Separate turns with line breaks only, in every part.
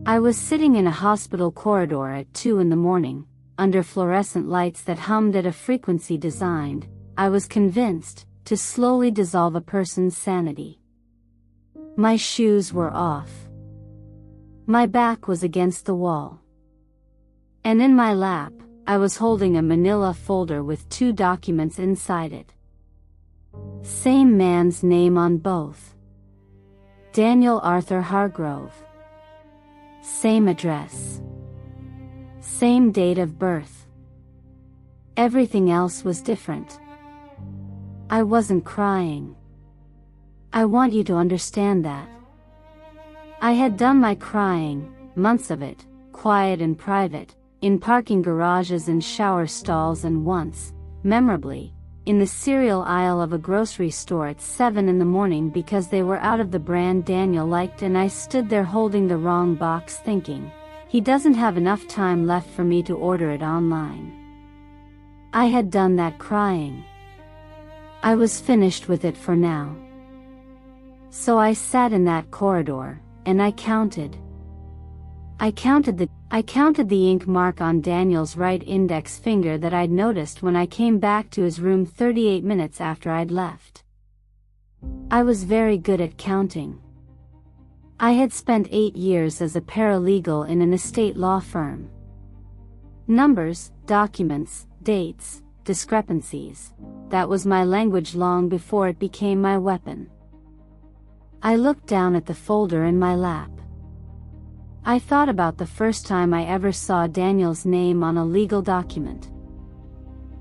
I was sitting in a hospital corridor at 2 in the morning, under fluorescent lights that hummed at a frequency designed, I was convinced, to slowly dissolve a person's sanity. My shoes were off. My back was against the wall. And in my lap, I was holding a manila folder with 2 documents inside it. Same man's name on both. Daniel Arthur Hargrove. Same address. Same date of birth. Everything else was different. I wasn't crying. I want you to understand that. I had done my crying, months of it, quiet and private, in parking garages and shower stalls, and once, memorably, in the cereal aisle of a grocery store at 7 in the morning because they were out of the brand Daniel liked, and I stood there holding the wrong box thinking, he doesn't have enough time left for me to order it online. I had done that crying. I was finished with it for now. So I sat in that corridor, and I counted. I counted the ink mark on Daniel's right index finger that I'd noticed when I came back to his room 38 minutes after I'd left. I was very good at counting. I had spent 8 years as a paralegal in an estate law firm. Numbers, documents, dates, discrepancies. That was my language long before it became my weapon. I looked down at the folder in my lap. I thought about the first time I ever saw Daniel's name on a legal document.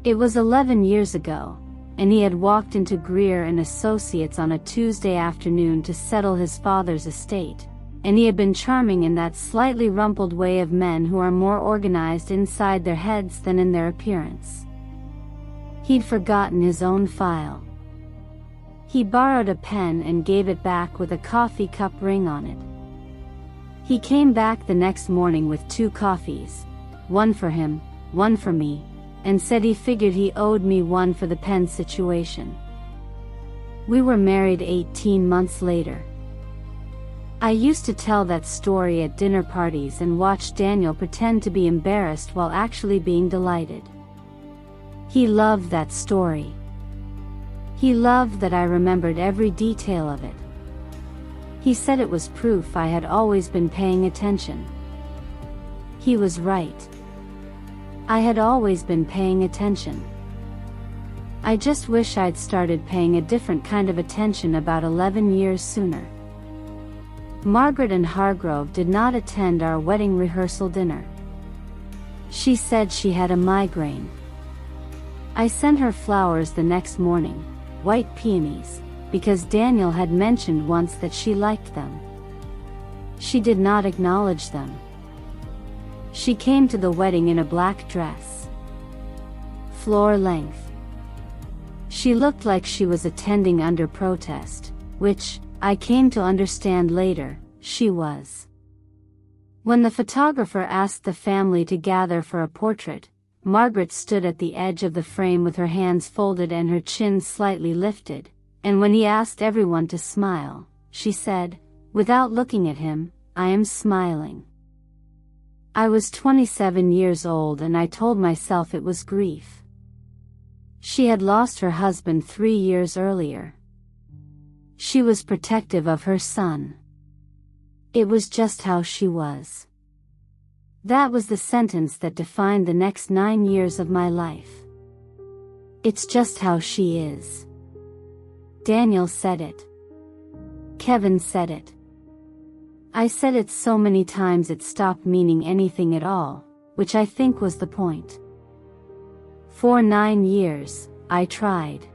It was 11 years ago, and he had walked into Greer and Associates on a Tuesday afternoon to settle his father's estate, and he had been charming in that slightly rumpled way of men who are more organized inside their heads than in their appearance. He'd forgotten his own file. He borrowed a pen and gave it back with a coffee cup ring on it. He came back the next morning with 2 coffees, one for him, one for me, and said he figured he owed me one for the pen situation. We were married 18 months later. I used to tell that story at dinner parties and watch Daniel pretend to be embarrassed while actually being delighted. He loved that story. He loved that I remembered every detail of it. He said it was proof I had always been paying attention. He was right. I had always been paying attention. I just wish I'd started paying a different kind of attention about 11 years sooner. Margaret and Hargrove did not attend our wedding rehearsal dinner. She said she had a migraine. I sent her flowers the next morning, white peonies, because Daniel had mentioned once that she liked them. She did not acknowledge them. She came to the wedding in a black dress. Floor length. She looked like she was attending under protest, which, I came to understand later, she was. When the photographer asked the family to gather for a portrait, Margaret stood at the edge of the frame with her hands folded and her chin slightly lifted, and when he asked everyone to smile, she said, without looking at him, "I am smiling." I was 27 years old and I told myself it was grief. She had lost her husband 3 years earlier. She was protective of her son. It was just how she was. That was the sentence that defined the next 9 years of my life. It's just how she is. Daniel said it. Kevin said it. I said it so many times it stopped meaning anything at all, which I think was the point. For 9 years, I tried.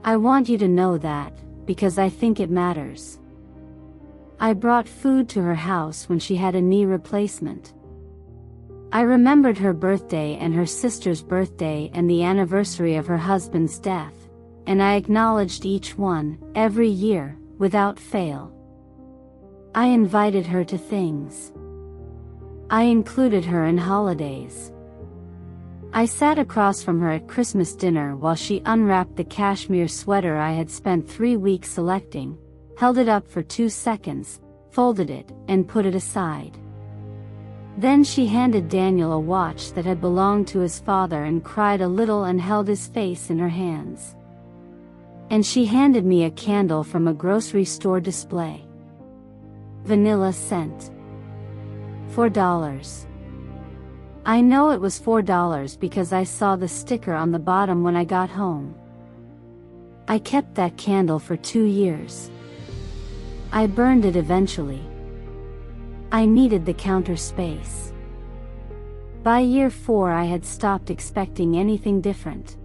I want you to know that, because I think it matters. I brought food to her house when she had a knee replacement. I remembered her birthday and her sister's birthday and the anniversary of her husband's death, and I acknowledged each one, every year, without fail. I invited her to things. I included her in holidays. I sat across from her at Christmas dinner while she unwrapped the cashmere sweater I had spent 3 weeks selecting, held it up for 2 seconds, folded it, and put it aside. Then she handed Daniel a watch that had belonged to his father and cried a little and held his face in her hands. And she handed me a candle from a grocery store display. Vanilla scent. $4. I know it was $4 because I saw the sticker on the bottom when I got home. I kept that candle for 2 years. I burned it eventually. I needed the counter space. By year 4 I had stopped expecting anything different.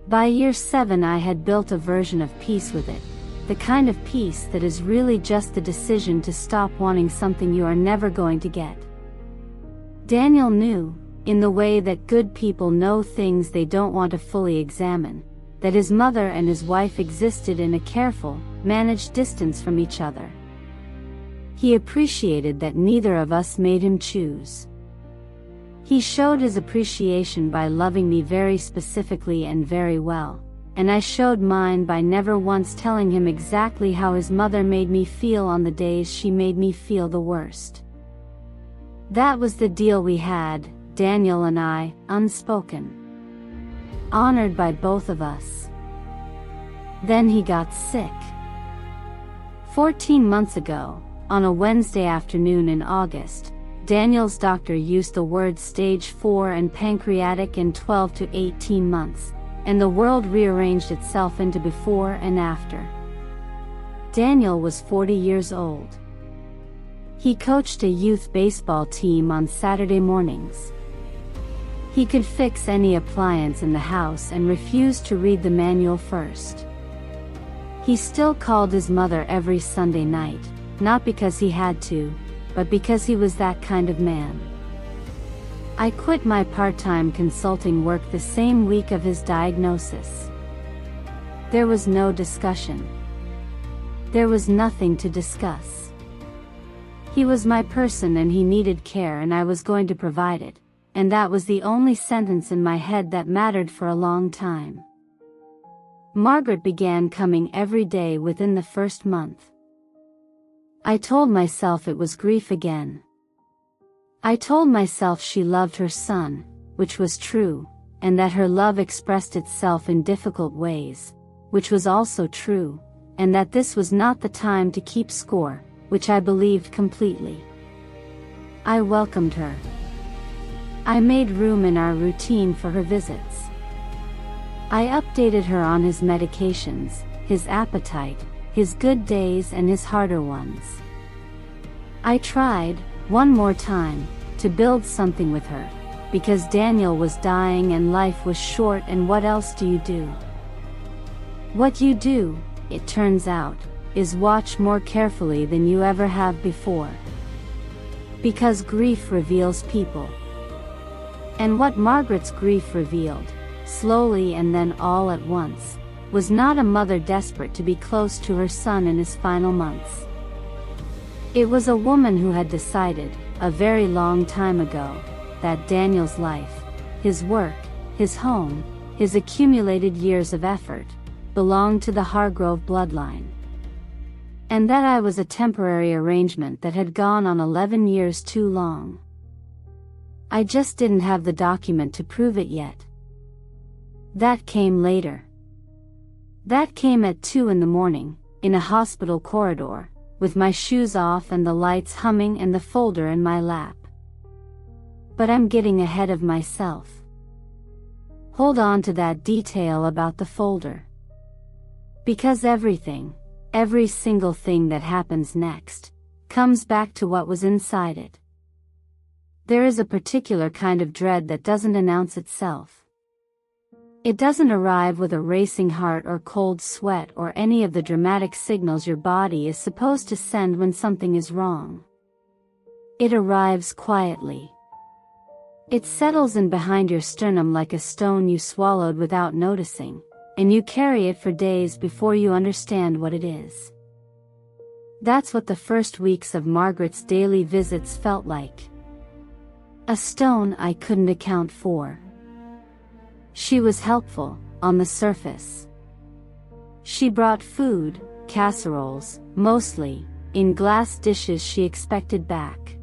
By year 7 I had built a version of peace with it, the kind of peace that is really just the decision to stop wanting something you are never going to get. Daniel knew, in the way that good people know things they don't want to fully examine, that his mother and his wife existed in a careful, managed distance from each other. He appreciated that neither of us made him choose. He showed his appreciation by loving me very specifically and very well, and I showed mine by never once telling him exactly how his mother made me feel on the days she made me feel the worst. That was the deal we had, Daniel and I, unspoken. Honored by both of us. Then he got sick. 14 months ago, on a Wednesday afternoon in August, Daniel's doctor used the words stage 4 and pancreatic in 12 to 18 months, and the world rearranged itself into before and after. Daniel was 40 years old. He coached a youth baseball team on Saturday mornings. He could fix any appliance in the house and refused to read the manual first. He still called his mother every Sunday night, not because he had to, but because he was that kind of man. I quit my part-time consulting work the same week of his diagnosis. There was no discussion. There was nothing to discuss. He was my person and he needed care and I was going to provide it, and that was the only sentence in my head that mattered for a long time. Margaret began coming every day within the first month. I told myself it was grief again. I told myself she loved her son, which was true, and that her love expressed itself in difficult ways, which was also true, and that this was not the time to keep score, which I believed completely. I welcomed her. I made room in our routine for her visits. I updated her on his medications, his appetite, his good days and his harder ones. I tried, one more time, to build something with her, because Daniel was dying and life was short and what else do you do? What you do, it turns out, is watch more carefully than you ever have before. Because grief reveals people. And what Margaret's grief revealed, slowly and then all at once, was not a mother desperate to be close to her son in his final months. It was a woman who had decided, a very long time ago, that Daniel's life, his work, his home, his accumulated years of effort, belonged to the Hargrove bloodline. And that I was a temporary arrangement that had gone on 11 years too long. I just didn't have the document to prove it yet. That came later. That came at 2 in the morning, in a hospital corridor, with my shoes off and the lights humming and the folder in my lap. But I'm getting ahead of myself. Hold on to that detail about the folder. Because everything, every single thing that happens next, comes back to what was inside it. There is a particular kind of dread that doesn't announce itself. It doesn't arrive with a racing heart or cold sweat or any of the dramatic signals your body is supposed to send when something is wrong. It arrives quietly. It settles in behind your sternum like a stone you swallowed without noticing, and you carry it for days before you understand what it is. That's what the first weeks of Margaret's daily visits felt like. A stone I couldn't account for. She was helpful, on the surface. She brought food, casseroles, mostly, in glass dishes she expected back.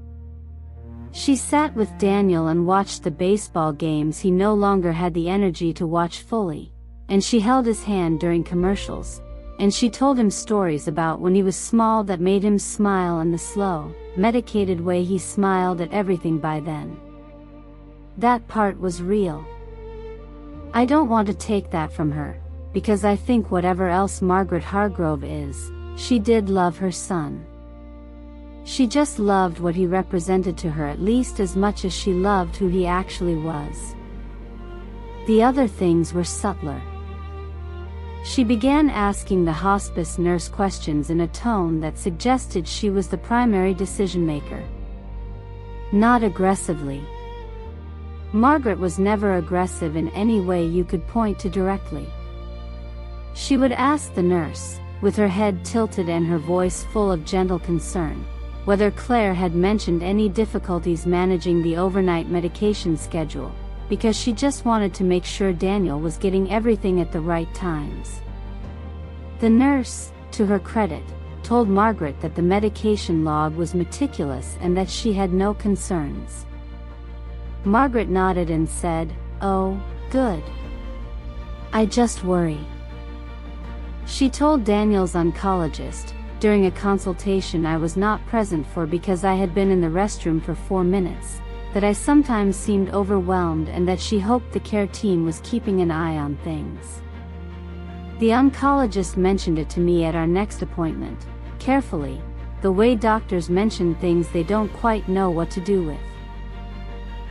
She sat with Daniel and watched the baseball games he no longer had the energy to watch fully, and she held his hand during commercials, and she told him stories about when he was small that made him smile and the slow, medicated way he smiled at everything by then. That part was real. I don't want to take that from her, because I think whatever else Margaret Hargrove is, she did love her son. She just loved what he represented to her at least as much as she loved who he actually was. The other things were subtler. She began asking the hospice nurse questions in a tone that suggested she was the primary decision-maker. Not aggressively. Margaret was never aggressive in any way you could point to directly. She would ask the nurse, with her head tilted and her voice full of gentle concern, whether Claire had mentioned any difficulties managing the overnight medication schedule, because she just wanted to make sure Daniel was getting everything at the right times. The nurse, to her credit, told Margaret that the medication log was meticulous and that she had no concerns. Margaret nodded and said, "Oh, good. I just worry." She told Daniel's oncologist, during a consultation I was not present for because I had been in the restroom for 4 minutes, that I sometimes seemed overwhelmed and that she hoped the care team was keeping an eye on things. The oncologist mentioned it to me at our next appointment, carefully, the way doctors mention things they don't quite know what to do with.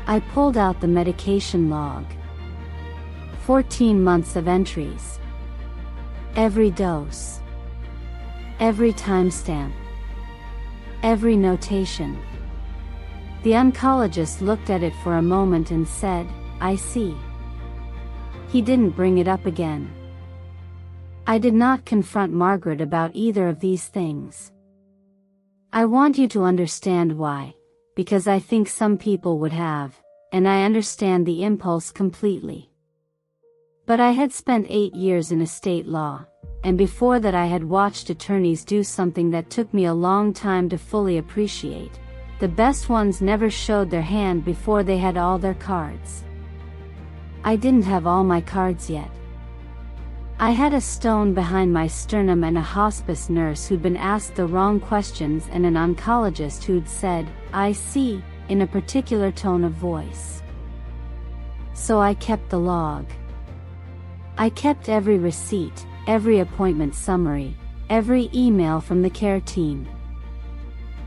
I pulled out the medication log. 14 months of entries. Every dose. Every timestamp. Every notation. The oncologist looked at it for a moment and said, "I see." He didn't bring it up again. I did not confront Margaret about either of these things. I want you to understand why, because I think some people would have, and I understand the impulse completely. But I had spent 8 years in estate law, and before that I had watched attorneys do something that took me a long time to fully appreciate. The best ones never showed their hand before they had all their cards. I didn't have all my cards yet. I had a stone behind my sternum and a hospice nurse who'd been asked the wrong questions and an oncologist who'd said, "I see," in a particular tone of voice. So I kept the log. I kept every receipt, every appointment summary, every email from the care team.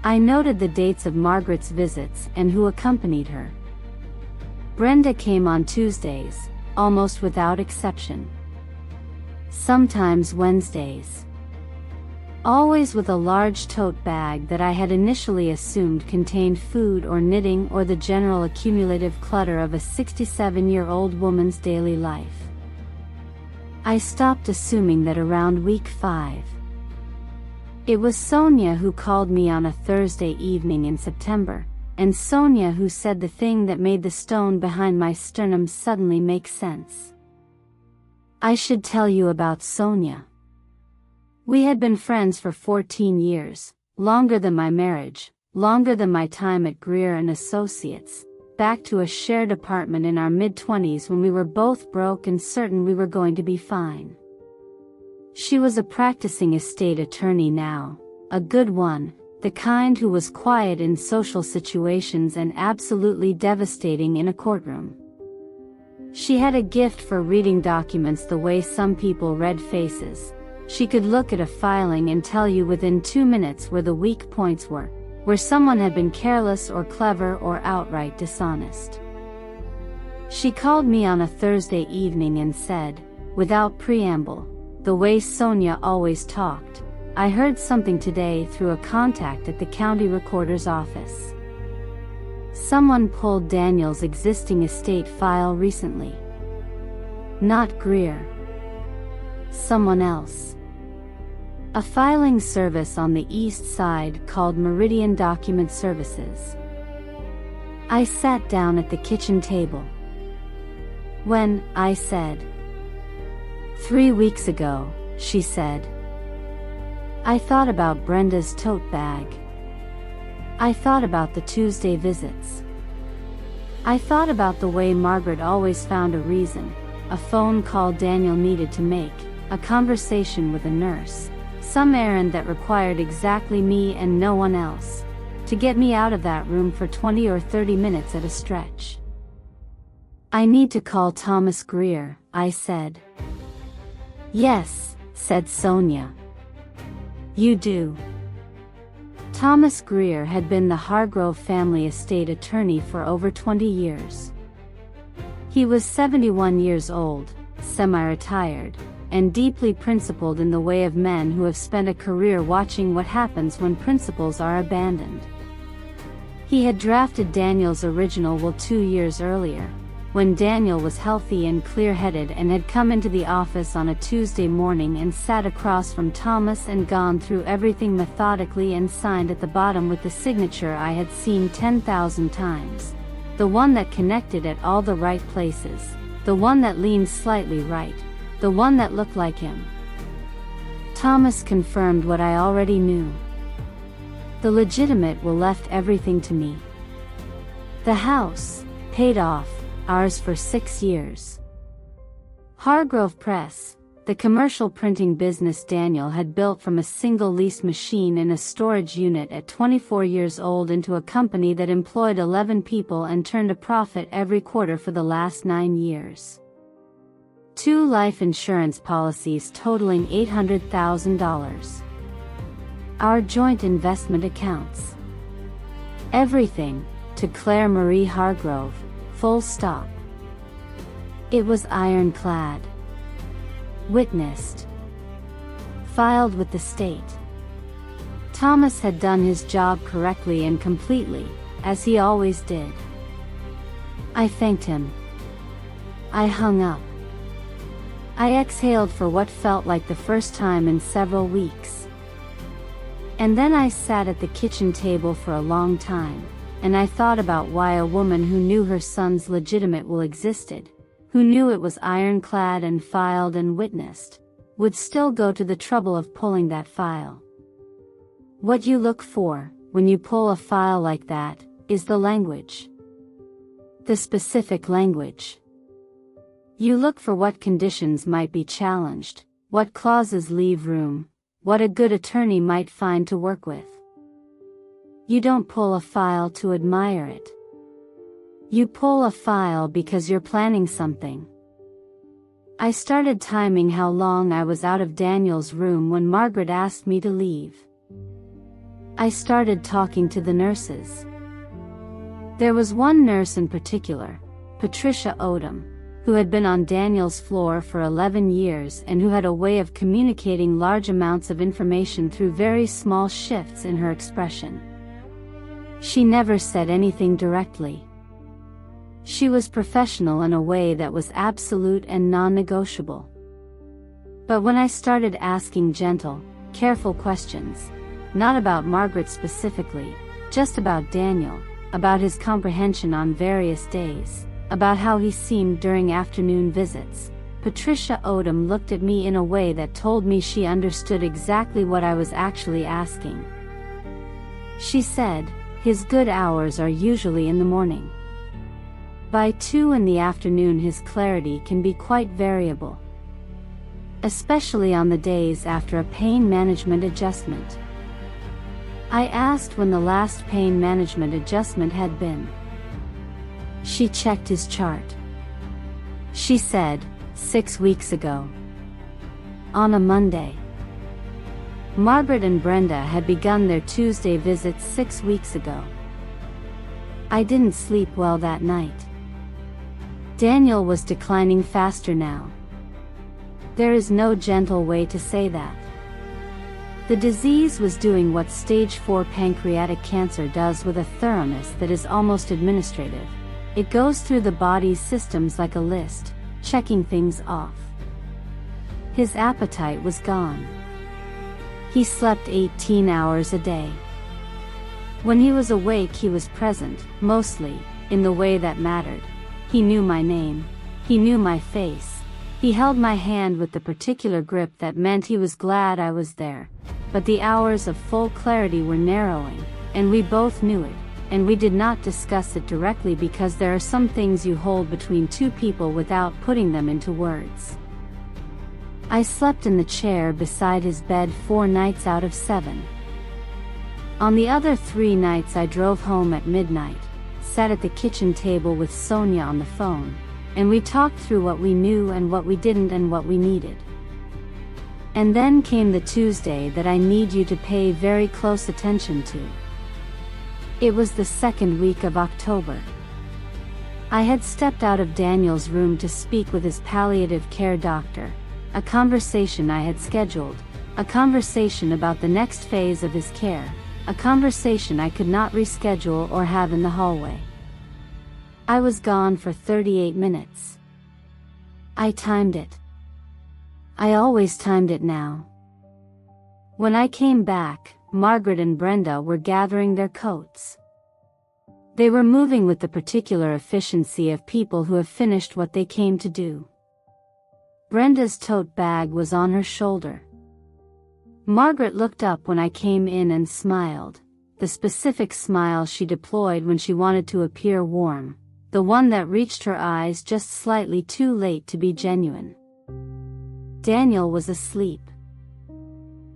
I noted the dates of Margaret's visits and who accompanied her. Brenda came on Tuesdays, almost without exception. Sometimes Wednesdays. Always with a large tote bag that I had initially assumed contained food or knitting or the general accumulative clutter of a 67-year-old woman's daily life. I stopped assuming that around week 5. It was Sonia who called me on a Thursday evening in September, and Sonia who said the thing that made the stone behind my sternum suddenly make sense. I should tell you about Sonia. We had been friends for 14 years, longer than my marriage, longer than my time at Greer and Associates, back to a shared apartment in our mid-20s when we were both broke and certain we were going to be fine. She was a practicing estate attorney now, a good one, the kind who was quiet in social situations and absolutely devastating in a courtroom. She had a gift for reading documents the way some people read faces. She could look at a filing and tell you within 2 minutes where the weak points were, where someone had been careless or clever or outright dishonest. She called me on a Thursday evening and said, without preamble, the way Sonia always talked, "I heard something today through a contact at the county recorder's office. Someone pulled Daniel's existing estate file recently. Not Greer. Someone else. A filing service on the east side called Meridian Document Services." I sat down at the kitchen table. When, I said. 3 weeks ago, she said. I thought about Brenda's tote bag. I thought about the Tuesday visits. I thought about the way Margaret always found a reason, a phone call Daniel needed to make, a conversation with a nurse, some errand that required exactly me and no one else, to get me out of that room for 20 or 30 minutes at a stretch. I need to call Thomas Greer, I said. Yes, said Sonia. You do. Thomas Greer had been the Hargrove family estate attorney for over 20 years. He was 71 years old, semi-retired, and deeply principled in the way of men who have spent a career watching what happens when principles are abandoned. He had drafted Daniel's original will 2 years earlier, when Daniel was healthy and clear-headed, and had come into the office on a Tuesday morning and sat across from Thomas and gone through everything methodically and signed at the bottom with the signature I had seen 10,000 times. The one that connected at all the right places, the one that leaned slightly right, the one that looked like him. Thomas confirmed what I already knew. The legitimate will left everything to me. The house, paid off, ours for 6 years. Hargrove Press, the commercial printing business Daniel had built from a single lease machine in a storage unit at 24 years old into a company that employed 11 people and turned a profit every quarter for the last 9 years. 2 life insurance policies totaling $800,000. Our joint investment accounts. Everything, to Claire Marie Hargrove, full stop. It was ironclad. Witnessed. Filed with the state. Thomas had done his job correctly and completely, as he always did. I thanked him. I hung up. I exhaled for what felt like the first time in several weeks. And then I sat at the kitchen table for a long time, and I thought about why a woman who knew her son's legitimate will existed, who knew it was ironclad and filed and witnessed, would still go to the trouble of pulling that file. What you look for, when you pull a file like that, is the language. The specific language. You look for what conditions might be challenged, what clauses leave room, what a good attorney might find to work with. You don't pull a file to admire it. You pull a file because you're planning something. I started timing how long I was out of Daniel's room when Margaret asked me to leave. I started talking to the nurses. There was one nurse in particular, Patricia Odom, who had been on Daniel's floor for 11 years and who had a way of communicating large amounts of information through very small shifts in her expression. She never said anything directly. She was professional in a way that was absolute and non-negotiable. But when I started asking gentle, careful questions, not about Margaret specifically, just about Daniel, about his comprehension on various days, about how he seemed during afternoon visits, Patricia Odom looked at me in a way that told me she understood exactly what I was actually asking. She said, his good hours are usually in the morning. By 2 in the afternoon his clarity can be quite variable. Especially on the days after a pain management adjustment. I asked when the last pain management adjustment had been. She checked his chart. She said, 6 weeks ago. On a Monday. Margaret and Brenda had begun their Tuesday visits 6 weeks ago. I didn't sleep well that night. Daniel was declining faster now. There is no gentle way to say that. The disease was doing what stage 4 pancreatic cancer does with a thoroughness that is almost administrative. It goes through the body's systems like a list, checking things off. His appetite was gone. He slept 18 hours a day. When he was awake he was present, mostly, in the way that mattered. He knew my name. He knew my face. He held my hand with the particular grip that meant he was glad I was there, but the hours of full clarity were narrowing, and we both knew it, and we did not discuss it directly because there are some things you hold between two people without putting them into words. I slept in the chair beside his bed 4 nights out of 7. On the other 3 nights I drove home at midnight, sat at the kitchen table with Sonia on the phone, and we talked through what we knew and what we didn't and what we needed. And then came the Tuesday that I need you to pay very close attention to. It was the 2nd week of October. I had stepped out of Daniel's room to speak with his palliative care doctor, a conversation I had scheduled, a conversation about the next phase of his care, a conversation I could not reschedule or have in the hallway. I was gone for 38 minutes. I timed it. I always timed it now. When I came back, Margaret and Brenda were gathering their coats. They were moving with the particular efficiency of people who have finished what they came to do. Brenda's tote bag was on her shoulder. Margaret looked up when I came in and smiled, the specific smile she deployed when she wanted to appear warm, the one that reached her eyes just slightly too late to be genuine. Daniel was asleep.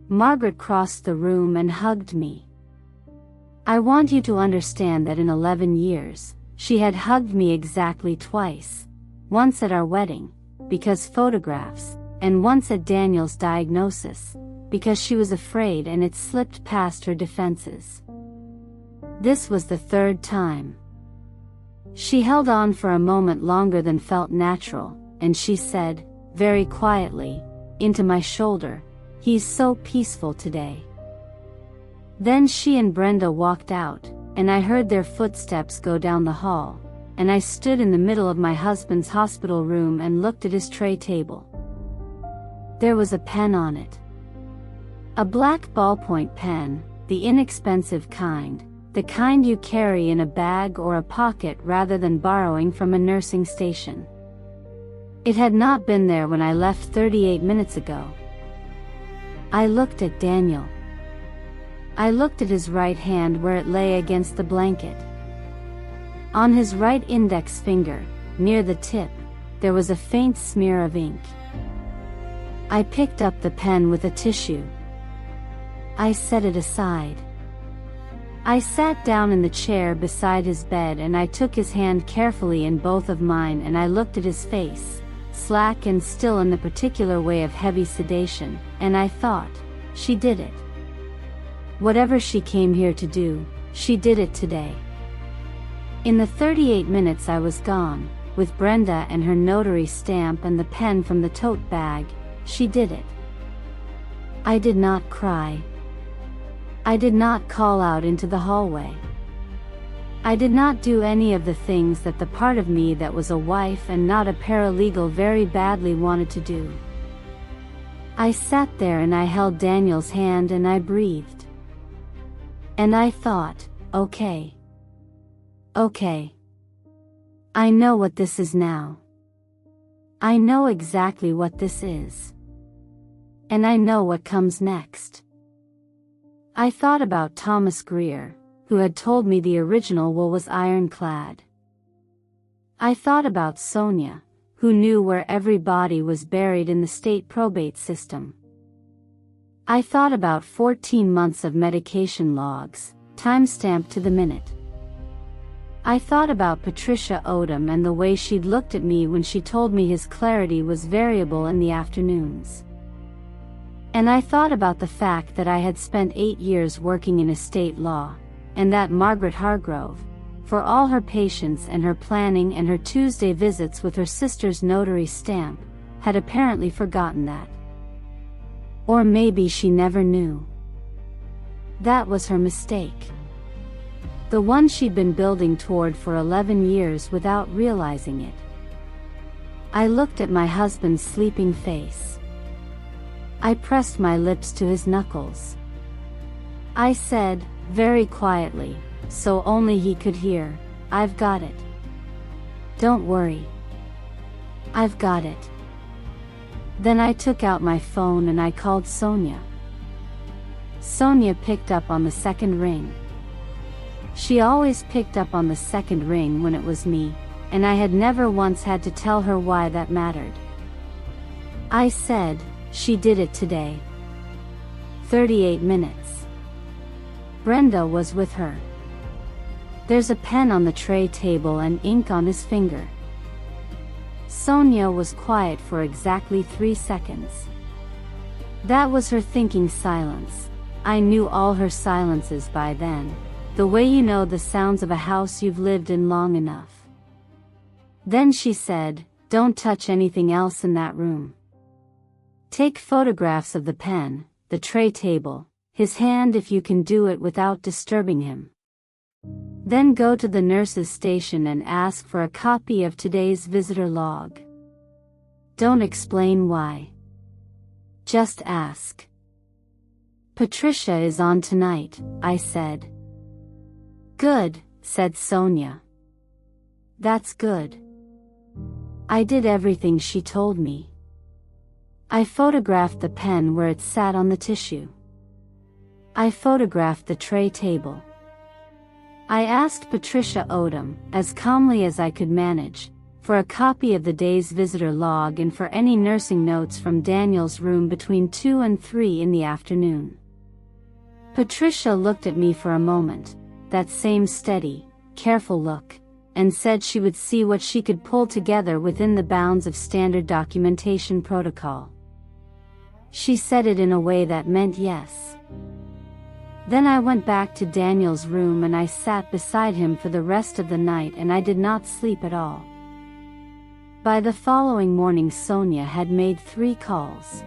Margaret crossed the room and hugged me. I want you to understand that in 11 years, she had hugged me exactly twice, once at our wedding, because photographs, and once at Daniel's diagnosis, because she was afraid and it slipped past her defenses. This was the 3rd time. She held on for a moment longer than felt natural, and she said, very quietly, into my shoulder, "He's so peaceful today." Then she and Brenda walked out, and I heard their footsteps go down the hall, and I stood in the middle of my husband's hospital room and looked at his tray table. There was a pen on it. A black ballpoint pen, the inexpensive kind, the kind you carry in a bag or a pocket rather than borrowing from a nursing station. It had not been there when I left 38 minutes ago. I looked at Daniel. I looked at his right hand where it lay against the blanket. On his right index finger, near the tip, there was a faint smear of ink. I picked up the pen with a tissue. I set it aside. I sat down in the chair beside his bed and I took his hand carefully in both of mine and I looked at his face, slack and still in the particular way of heavy sedation, and I thought, she did it. Whatever she came here to do, she did it today. In the 38 minutes I was gone, with Brenda and her notary stamp and the pen from the tote bag, she did it. I did not cry. I did not call out into the hallway. I did not do any of the things that the part of me that was a wife and not a paralegal very badly wanted to do. I sat there and I held Daniel's hand and I breathed. And I thought, okay. Okay. I know what this is now. I know exactly what this is. And I know what comes next. I thought about Thomas Greer, who had told me the original will was ironclad. I thought about Sonia, who knew where every body was buried in the state probate system. I thought about 14 months of medication logs, time-stamped to the minute. I thought about Patricia Odom and the way she'd looked at me when she told me his clarity was variable in the afternoons. And I thought about the fact that I had spent 8 years working in estate law, and that Margaret Hargrove, for all her patience and her planning and her Tuesday visits with her sister's notary stamp, had apparently forgotten that. Or maybe she never knew. That was her mistake. The one she'd been building toward for 11 years without realizing it. I looked at my husband's sleeping face. I pressed my lips to his knuckles. I said, very quietly, so only he could hear, "I've got it. Don't worry. I've got it." Then I took out my phone and I called Sonia. Sonia picked up on the second ring. She always picked up on the second ring when it was me, and I had never once had to tell her why that mattered. I said, "She did it today." 38 minutes. Brenda was with her. There's a pen on the tray table and ink on his finger. Sonia was quiet for exactly 3 seconds. That was her thinking silence. I knew all her silences by then, the way you know the sounds of a house you've lived in long enough. Then she said, "Don't touch anything else in that room. Take photographs of the pen, the tray table, his hand if you can do it without disturbing him. Then go to the nurse's station and ask for a copy of today's visitor log. Don't explain why. Just ask." "Patricia is on tonight," I said. "Good," said Sonia. "That's good." I did everything she told me. I photographed the pen where it sat on the tissue. I photographed the tray table. I asked Patricia Odom, as calmly as I could manage, for a copy of the day's visitor log and for any nursing notes from Daniel's room between 2 and 3 in the afternoon. Patricia looked at me for a moment, that same steady, careful look, and said she would see what she could pull together within the bounds of standard documentation protocol. She said it in a way that meant yes. Then I went back to Daniel's room and I sat beside him for the rest of the night, and I did not sleep at all. By the following morning Sonia had made 3 calls.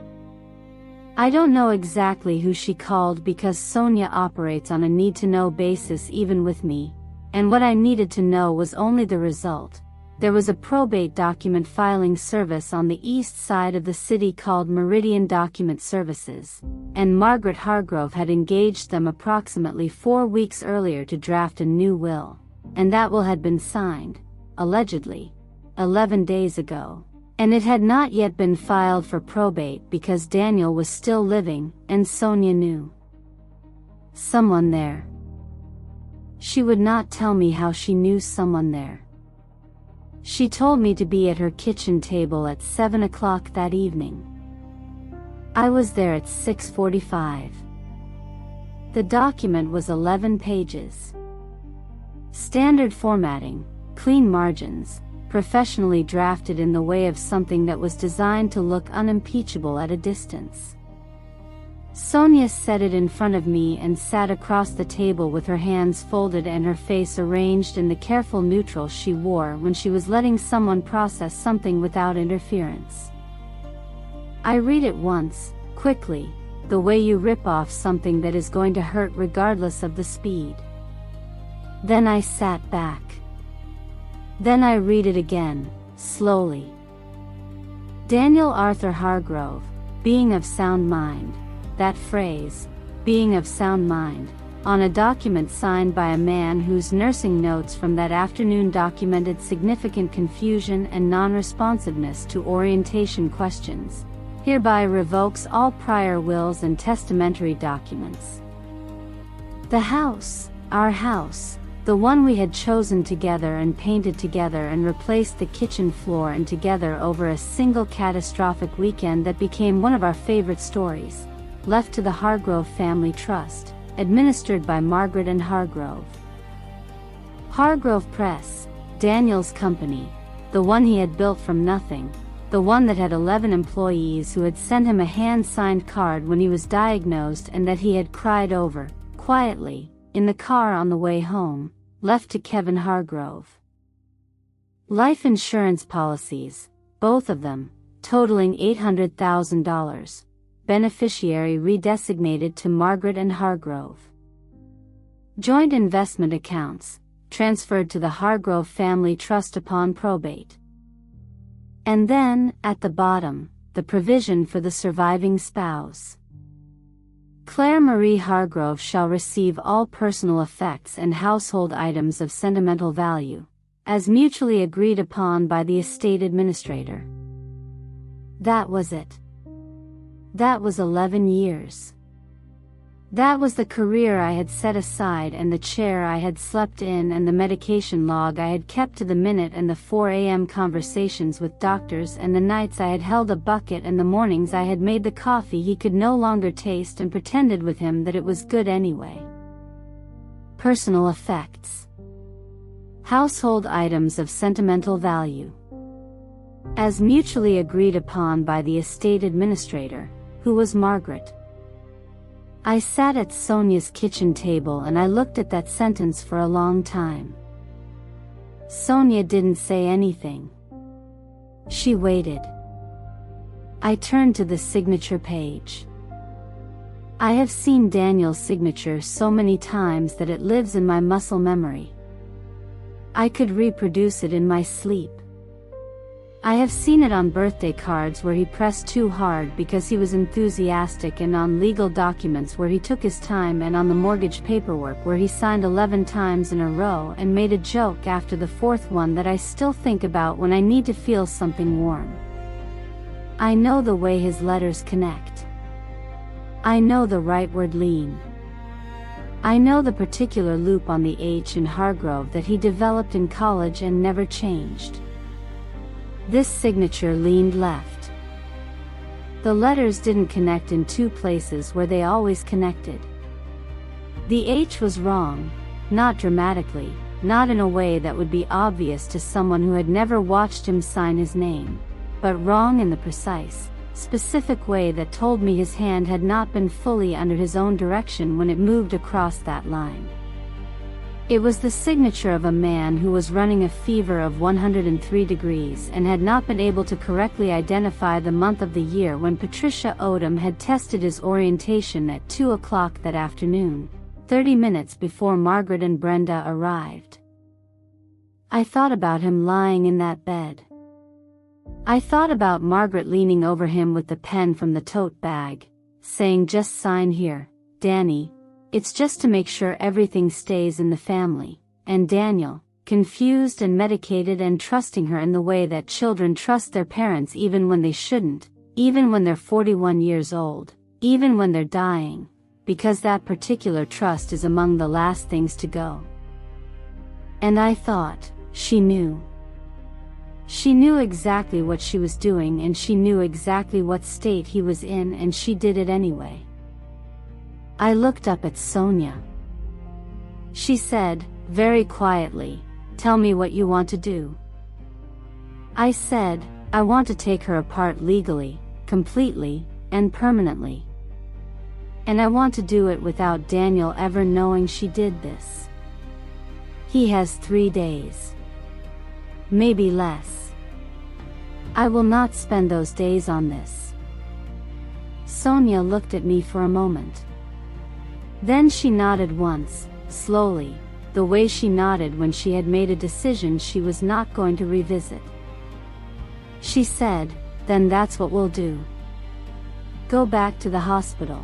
I don't know exactly who she called because Sonia operates on a need-to-know basis even with me, and what I needed to know was only the result. There was a probate document filing service on the east side of the city called Meridian Document Services, and Margaret Hargrove had engaged them approximately 4 weeks earlier to draft a new will, and that will had been signed, allegedly, 11 days ago, and it had not yet been filed for probate because Daniel was still living, and Sonia knew someone there. She would not tell me how she knew someone there. She told me to be at her kitchen table at 7 o'clock that evening. I was there at 6:45. The document was 11 pages. Standard formatting, clean margins, professionally drafted in the way of something that was designed to look unimpeachable at a distance. Sonia set it in front of me and sat across the table with her hands folded and her face arranged in the careful neutral she wore when she was letting someone process something without interference. I read it once, quickly, the way you rip off something that is going to hurt regardless of the speed. Then I sat back. Then I read it again, slowly. Daniel Arthur Hargrove, being of sound mind. That phrase, being of sound mind, on a document signed by a man whose nursing notes from that afternoon documented significant confusion and non-responsiveness to orientation questions, hereby revokes all prior wills and testamentary documents. The house, our house, the one we had chosen together and painted together and replaced the kitchen floor and together over a single catastrophic weekend that became one of our favorite stories, left to the Hargrove Family Trust, administered by Margaret and Hargrove. Hargrove Press, Daniel's company, the one he had built from nothing, the one that had 11 employees who had sent him a hand-signed card when he was diagnosed and that he had cried over, quietly, in the car on the way home, left to Kevin Hargrove. Life insurance policies, both of them, totaling $800,000. Beneficiary redesignated to Margaret and Hargrove. Joint investment accounts, transferred to the Hargrove Family Trust upon probate. And then, at the bottom, the provision for the surviving spouse. Claire Marie Hargrove shall receive all personal effects and household items of sentimental value, as mutually agreed upon by the estate administrator. That was it. That was 11 years. That was the career I had set aside and the chair I had slept in and the medication log I had kept to the minute and the 4 a.m. conversations with doctors and the nights I had held a bucket and the mornings I had made the coffee he could no longer taste and pretended with him that it was good anyway. Personal effects. Household items of sentimental value. As mutually agreed upon by the estate administrator, who was Margaret. I sat at Sonia's kitchen table and I looked at that sentence for a long time. Sonia didn't say anything. She waited. I turned to the signature page. I have seen Daniel's signature so many times that it lives in my muscle memory. I could reproduce it in my sleep. I have seen it on birthday cards where he pressed too hard because he was enthusiastic, and on legal documents where he took his time, and on the mortgage paperwork where he signed 11 times in a row and made a joke after the fourth one that I still think about when I need to feel something warm. I know the way his letters connect. I know the rightward lean. I know the particular loop on the H in Hargrove that he developed in college and never changed. This signature leaned left. The letters didn't connect in two places where they always connected. The H was wrong, not dramatically, not in a way that would be obvious to someone who had never watched him sign his name, but wrong in the precise, specific way that told me his hand had not been fully under his own direction when it moved across that line. It was the signature of a man who was running a fever of 103 degrees and had not been able to correctly identify the month of the year when Patricia Odom had tested his orientation at 2 o'clock that afternoon, 30 minutes before Margaret and Brenda arrived. I thought about him lying in that bed. I thought about Margaret leaning over him with the pen from the tote bag, saying, "Just sign here, Danny. It's just to make sure everything stays in the family," and Daniel, confused and medicated and trusting her in the way that children trust their parents even when they shouldn't, even when they're 41 years old, even when they're dying, because that particular trust is among the last things to go. And I thought, she knew. She knew exactly what she was doing, and she knew exactly what state he was in, and she did it anyway. I looked up at Sonia. She said, very quietly, "Tell me what you want to do." I said, "I want to take her apart legally, completely, and permanently. And I want to do it without Daniel ever knowing she did this. He has 3 days. Maybe less. I will not spend those days on this." Sonia looked at me for a moment. Then she nodded once, slowly, the way she nodded when she had made a decision she was not going to revisit. She said, "Then that's what we'll do. Go back to the hospital.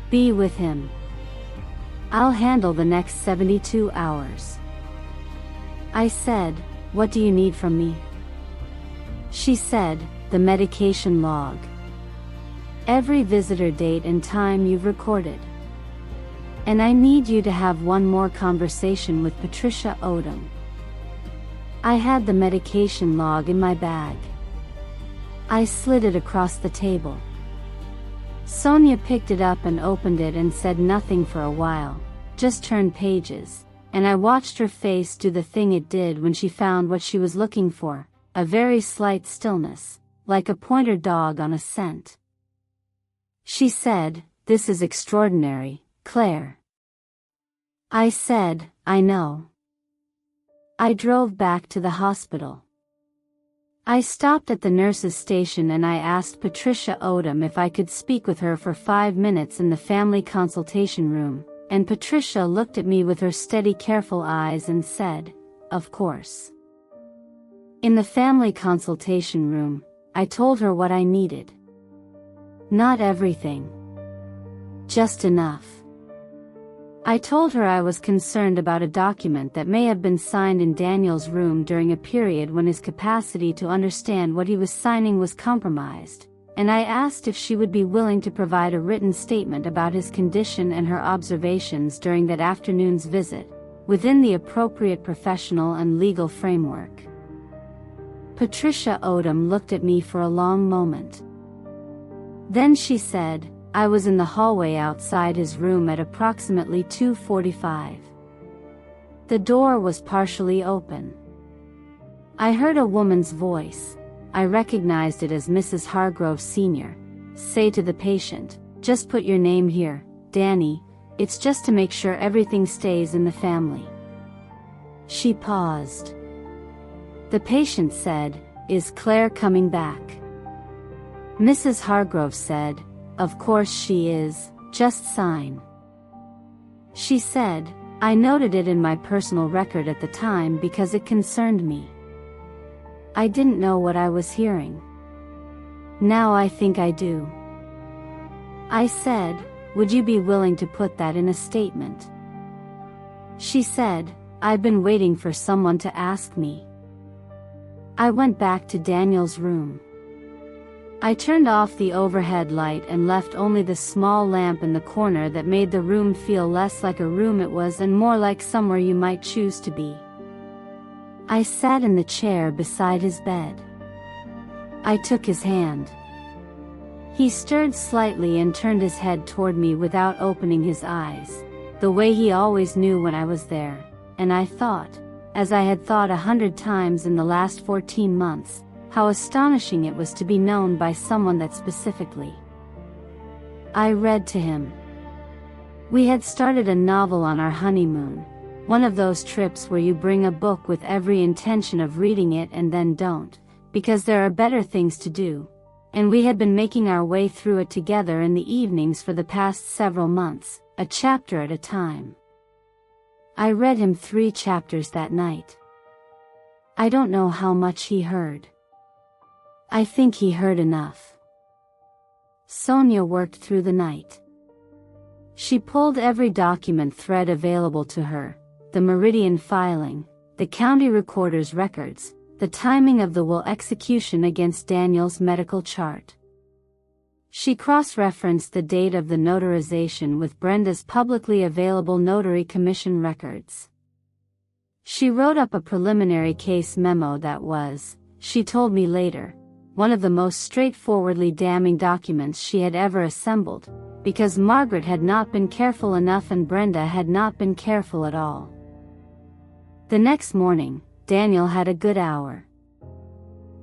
Be with him. I'll handle the next 72 hours. I said, "What do you need from me?" She said, "The medication log. Every visitor date and time you've recorded. And I need you to have one more conversation with Patricia Odom." I had the medication log in my bag. I slid it across the table. Sonia picked it up and opened it and said nothing for a while, just turned pages, and I watched her face do the thing it did when she found what she was looking for, a very slight stillness, like a pointer dog on a scent. She said, "This is extraordinary, Claire." I said, "I know." I drove back to the hospital. I stopped at the nurse's station and I asked Patricia Odom if I could speak with her for 5 minutes in the family consultation room, and Patricia looked at me with her steady, careful eyes and said, "Of course." In the family consultation room, I told her what I needed. Not everything. Just enough. I told her I was concerned about a document that may have been signed in Daniel's room during a period when his capacity to understand what he was signing was compromised, and I asked if she would be willing to provide a written statement about his condition and her observations during that afternoon's visit, within the appropriate professional and legal framework. Patricia Odom looked at me for a long moment. Then she said, "I was in the hallway outside his room at approximately 2:45. The door was partially open. I heard a woman's voice. I recognized it as Mrs. Hargrove Sr. say to the patient, 'Just put your name here, Danny, it's just to make sure everything stays in the family.'" She paused. The patient said, "Is Claire coming back?" Mrs. Hargrove said, "Of course she is, just sign." She said, "I noted it in my personal record at the time because it concerned me. I didn't know what I was hearing. Now I think I do." I said, "Would you be willing to put that in a statement?" She said, "I've been waiting for someone to ask me." I went back to Daniel's room. I turned off the overhead light and left only the small lamp in the corner that made the room feel less like a room it was and more like somewhere you might choose to be. I sat in the chair beside his bed. I took his hand. He stirred slightly and turned his head toward me without opening his eyes, the way he always knew when I was there, and I thought, as I had thought 100 times in the last 14 months, how astonishing it was to be known by someone that specifically. I read to him. We had started a novel on our honeymoon, one of those trips where you bring a book with every intention of reading it and then don't, because there are better things to do, and we had been making our way through it together in the evenings for the past several months, a chapter at a time. I read him 3 chapters that night. I don't know how much he heard. I think he heard enough. Sonia worked through the night. She pulled every document thread available to her, the Meridian filing, the county recorder's records, the timing of the will execution against Daniel's medical chart. She cross-referenced the date of the notarization with Brenda's publicly available notary commission records. She wrote up a preliminary case memo that was, she told me later, one of the most straightforwardly damning documents she had ever assembled, because Margaret had not been careful enough and Brenda had not been careful at all. The next morning, Daniel had a good hour.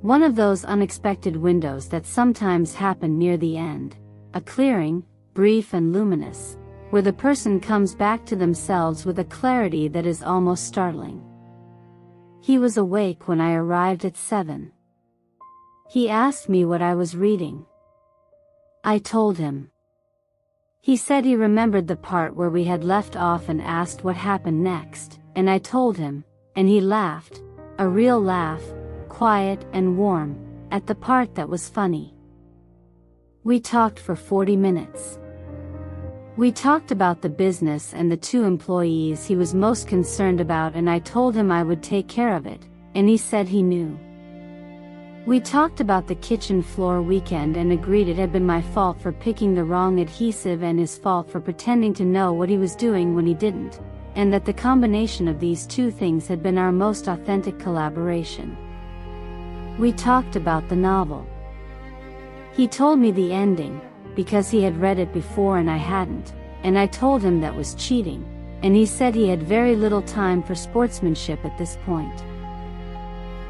One of those unexpected windows that sometimes happen near the end, a clearing, brief and luminous, where the person comes back to themselves with a clarity that is almost startling. He was awake when I arrived at 7. He asked me what I was reading. I told him. He said he remembered the part where we had left off and asked what happened next, and I told him, and he laughed, a real laugh, quiet and warm, at the part that was funny. We talked for 40 minutes. We talked about the business and the 2 employees he was most concerned about, and I told him I would take care of it, and he said he knew. We talked about the kitchen floor weekend and agreed it had been my fault for picking the wrong adhesive and his fault for pretending to know what he was doing when he didn't, and that the combination of these 2 things had been our most authentic collaboration. We talked about the novel. He told me the ending, because he had read it before and I hadn't, and I told him that was cheating, and he said he had very little time for sportsmanship at this point.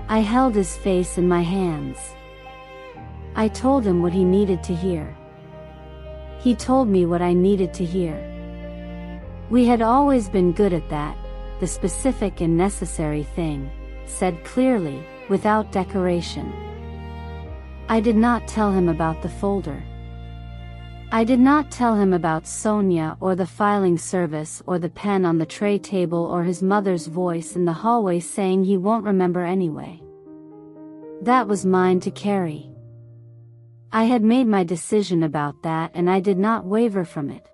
I held his face in my hands. I told him what he needed to hear. He told me what I needed to hear. We had always been good at that, the specific and necessary thing, said clearly, without decoration. I did not tell him about the folder. I did not tell him about Sonia or the filing service or the pen on the tray table or his mother's voice in the hallway saying he won't remember anyway. That was mine to carry. I had made my decision about that and I did not waver from it.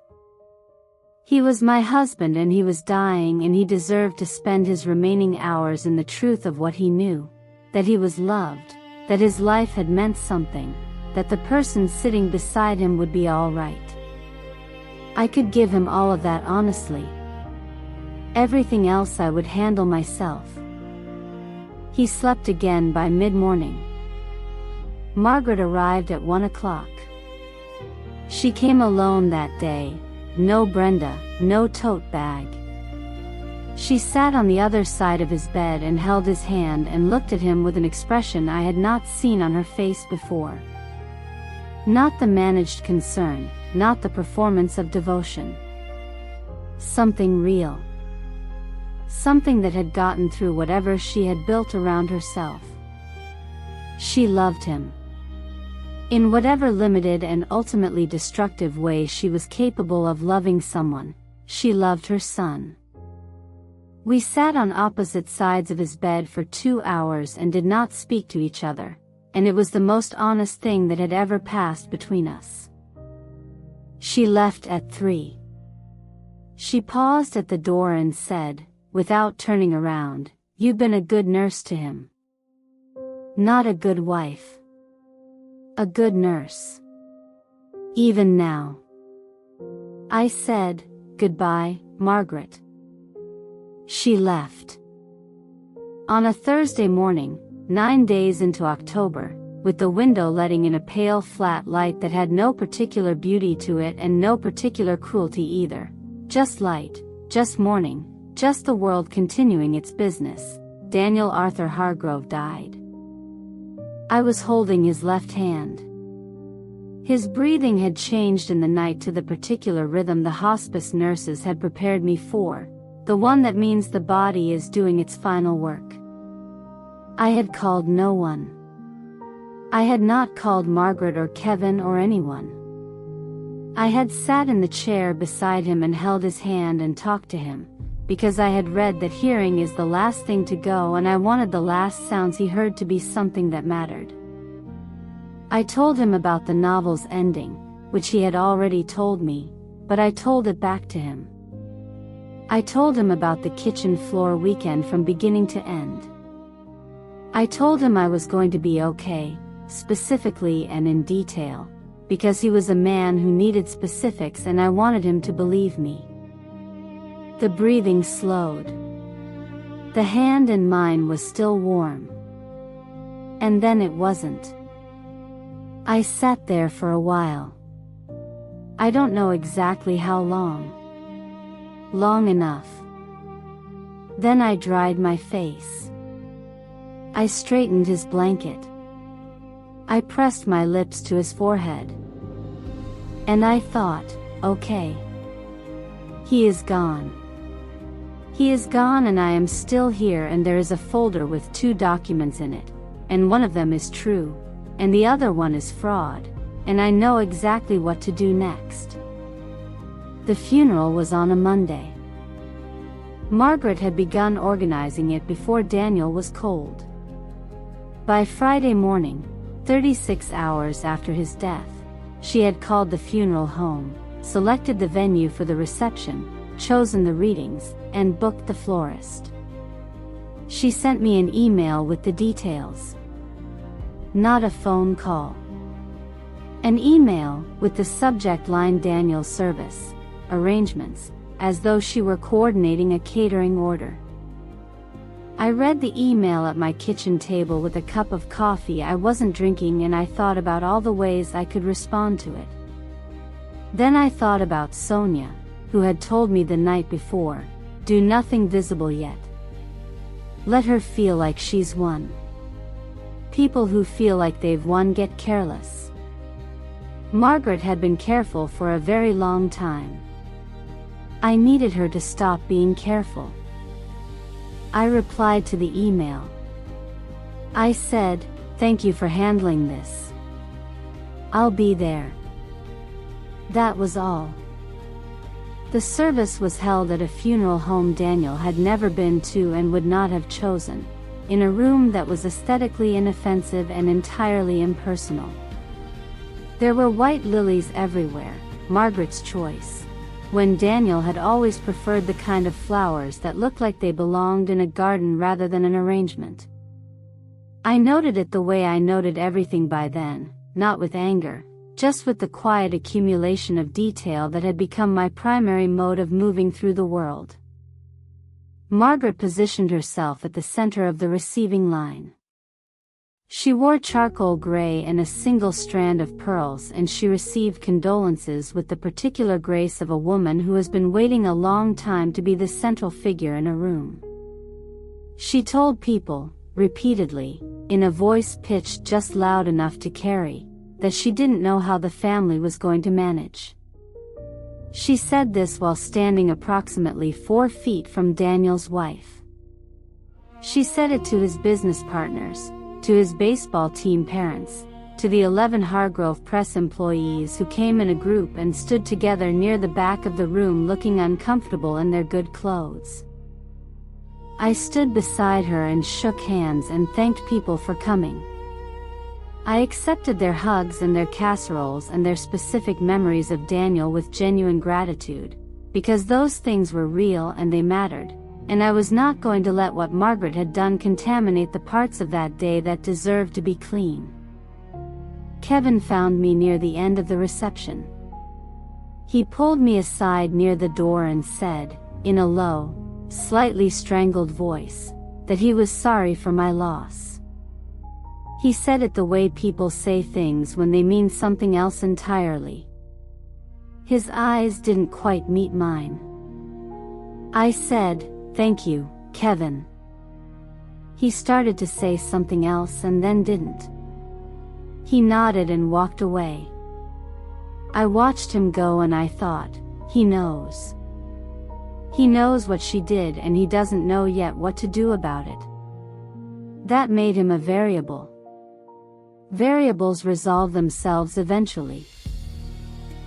He was my husband and he was dying and he deserved to spend his remaining hours in the truth of what he knew, that he was loved, that his life had meant something, that the person sitting beside him would be all right. I could give him all of that honestly. Everything else I would handle myself. He slept again by mid-morning. Margaret arrived at 1 o'clock. She came alone that day, no Brenda, no tote bag. She sat on the other side of his bed and held his hand and looked at him with an expression I had not seen on her face before. Not the managed concern, not the performance of devotion. Something real. Something that had gotten through whatever she had built around herself. She loved him. In whatever limited and ultimately destructive way she was capable of loving someone, she loved her son. We sat on opposite sides of his bed for 2 hours and did not speak to each other, and it was the most honest thing that had ever passed between us. She left at 3. She paused at the door and said, without turning around, "You've been a good nurse to him. Not a good wife. A good nurse. Even now." I said, "Goodbye, Margaret." She left. On a Thursday morning, 9 days into October, with the window letting in a pale flat light that had no particular beauty to it and no particular cruelty either, just light, just morning, just the world continuing its business, Daniel Arthur Hargrove died. I was holding his left hand. His breathing had changed in the night to the particular rhythm the hospice nurses had prepared me for, the one that means the body is doing its final work. I had called no one. I had not called Margaret or Kevin or anyone. I had sat in the chair beside him and held his hand and talked to him, because I had read that hearing is the last thing to go and I wanted the last sounds he heard to be something that mattered. I told him about the novel's ending, which he had already told me, but I told it back to him. I told him about the kitchen floor weekend from beginning to end. I told him I was going to be okay, specifically and in detail, because he was a man who needed specifics and I wanted him to believe me. The breathing slowed. The hand in mine was still warm. And then it wasn't. I sat there for a while. I don't know exactly how long. Long enough. Then I dried my face. I straightened his blanket. I pressed my lips to his forehead. And I thought, okay. He is gone. He is gone and I am still here and there is a folder with 2 documents in it, and one of them is true, and the other one is fraud, and I know exactly what to do next. The funeral was on a Monday. Margaret had begun organizing it before Daniel was cold. By Friday morning, 36 hours after his death, she had called the funeral home, selected the venue for the reception, chosen the readings, and booked the florist. She sent me an email with the details. Not a phone call. An email with the subject line Daniel's service, arrangements, as though she were coordinating a catering order. I read the email at my kitchen table with a cup of coffee I wasn't drinking and I thought about all the ways I could respond to it. Then I thought about Sonia, who had told me the night before, do nothing visible yet. Let her feel like she's won. People who feel like they've won get careless. Margaret had been careful for a very long time. I needed her to stop being careful. I replied to the email. I said, "Thank you for handling this. I'll be there." That was all. The service was held at a funeral home Daniel had never been to and would not have chosen, in a room that was aesthetically inoffensive and entirely impersonal. There were white lilies everywhere, Margaret's choice, when Daniel had always preferred the kind of flowers that looked like they belonged in a garden rather than an arrangement. I noted it the way I noted everything by then, not with anger, just with the quiet accumulation of detail that had become my primary mode of moving through the world. Margaret positioned herself at the center of the receiving line. She wore charcoal gray and a single strand of pearls, and she received condolences with the particular grace of a woman who has been waiting a long time to be the central figure in a room. She told people, repeatedly, in a voice pitched just loud enough to carry, that she didn't know how the family was going to manage. She said this while standing approximately 4 feet from Daniel's wife. She said it to his business partners, to his baseball team parents, to the 11 Hargrove Press employees who came in a group and stood together near the back of the room looking uncomfortable in their good clothes. I stood beside her and shook hands and thanked people for coming. I accepted their hugs and their casseroles and their specific memories of Daniel with genuine gratitude, because those things were real and they mattered, and I was not going to let what Margaret had done contaminate the parts of that day that deserved to be clean. Kevin found me near the end of the reception. He pulled me aside near the door and said, in a low, slightly strangled voice, that he was sorry for my loss. He said it the way people say things when they mean something else entirely. His eyes didn't quite meet mine. I said, "Thank you, Kevin." He started to say something else and then didn't. He nodded and walked away. I watched him go and I thought, he knows. He knows what she did and he doesn't know yet what to do about it. That made him a variable. Variables resolve themselves eventually.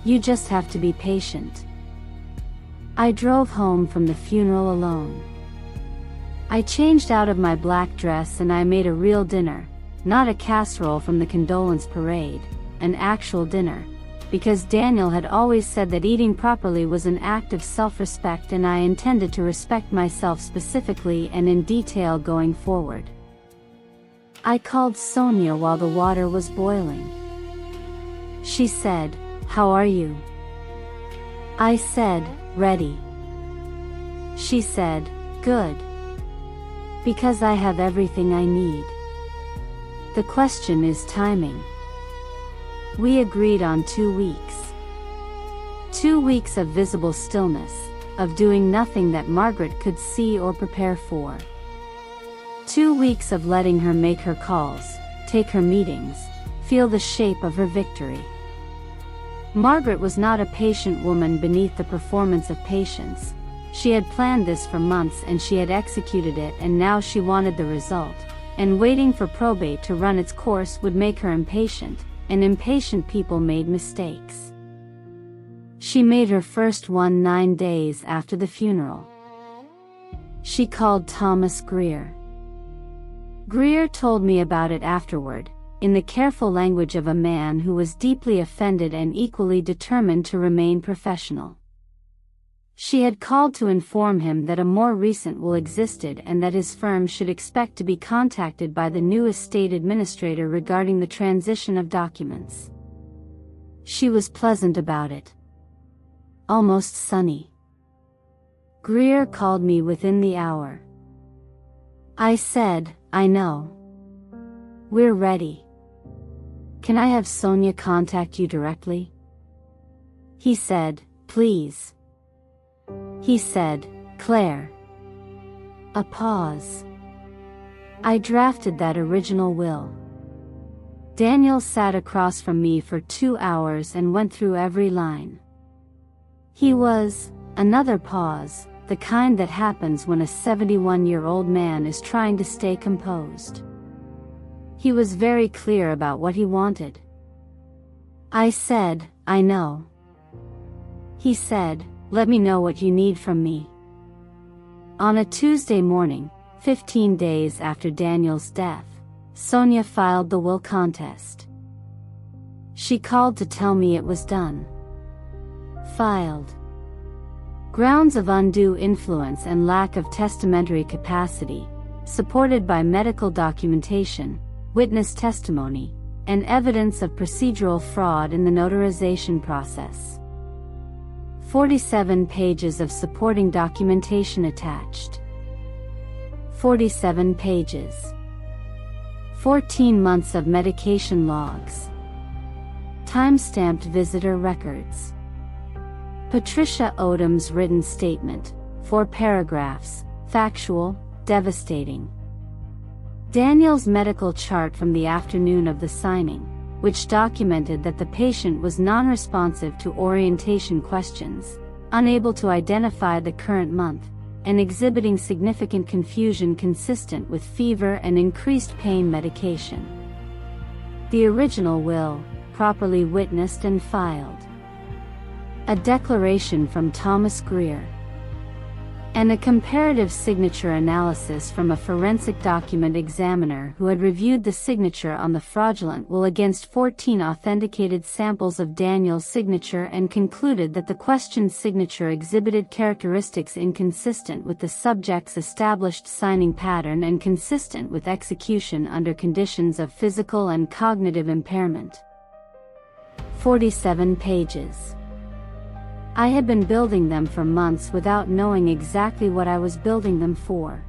You just have to be patient. I drove home from the funeral alone. I changed out of my black dress and I made a real dinner, not a casserole from the condolence parade, an actual dinner, because Daniel had always said that eating properly was an act of self-respect and I intended to respect myself specifically and in detail going forward. I called Sonia while the water was boiling. She said, "How are you?" I said, "Ready." She said, "Good. Because I have everything I need. The question is timing." We agreed on 2 weeks. 2 weeks of visible stillness, of doing nothing that Margaret could see or prepare for. 2 weeks of letting her make her calls, take her meetings, feel the shape of her victory. Margaret was not a patient woman beneath the performance of patience. She had planned this for months and she had executed it, and now she wanted the result, and waiting for probate to run its course would make her impatient, and impatient people made mistakes. She made her first one 9 days after the funeral. She called Thomas Greer. Greer told me about it afterward, in the careful language of a man who was deeply offended and equally determined to remain professional. She had called to inform him that a more recent will existed and that his firm should expect to be contacted by the new estate administrator regarding the transition of documents. She was pleasant about it. Almost sunny. Greer called me within the hour. I said, "I know. We're ready. Can I have Sonia contact you directly?" He said, "Please." He said, "Claire." A pause. I drafted that original will. Daniel sat across from me for 2 hours and went through every line. He was, another pause, the kind that happens when a 71-year-old man is trying to stay composed. He was very clear about what he wanted. I said, "I know." He said, "Let me know what you need from me." On a Tuesday morning, 15 days after Daniel's death, Sonia filed the will contest. She called to tell me it was done. Filed. Grounds of undue influence and lack of testamentary capacity, supported by medical documentation, witness testimony, and evidence of procedural fraud in the notarization process. 47 pages of supporting documentation attached. 47 pages. 14 months of medication logs. Time-stamped visitor records. Patricia Odom's written statement, 4 paragraphs, factual, devastating. Daniel's medical chart from the afternoon of the signing, which documented that the patient was non-responsive to orientation questions, unable to identify the current month, and exhibiting significant confusion consistent with fever and increased pain medication. The original will, properly witnessed and filed. A declaration from Thomas Greer. And a comparative signature analysis from a forensic document examiner who had reviewed the signature on the fraudulent will against 14 authenticated samples of Daniel's signature and concluded that the questioned signature exhibited characteristics inconsistent with the subject's established signing pattern and consistent with execution under conditions of physical and cognitive impairment. 47 pages. I had been building them for months without knowing exactly what I was building them for.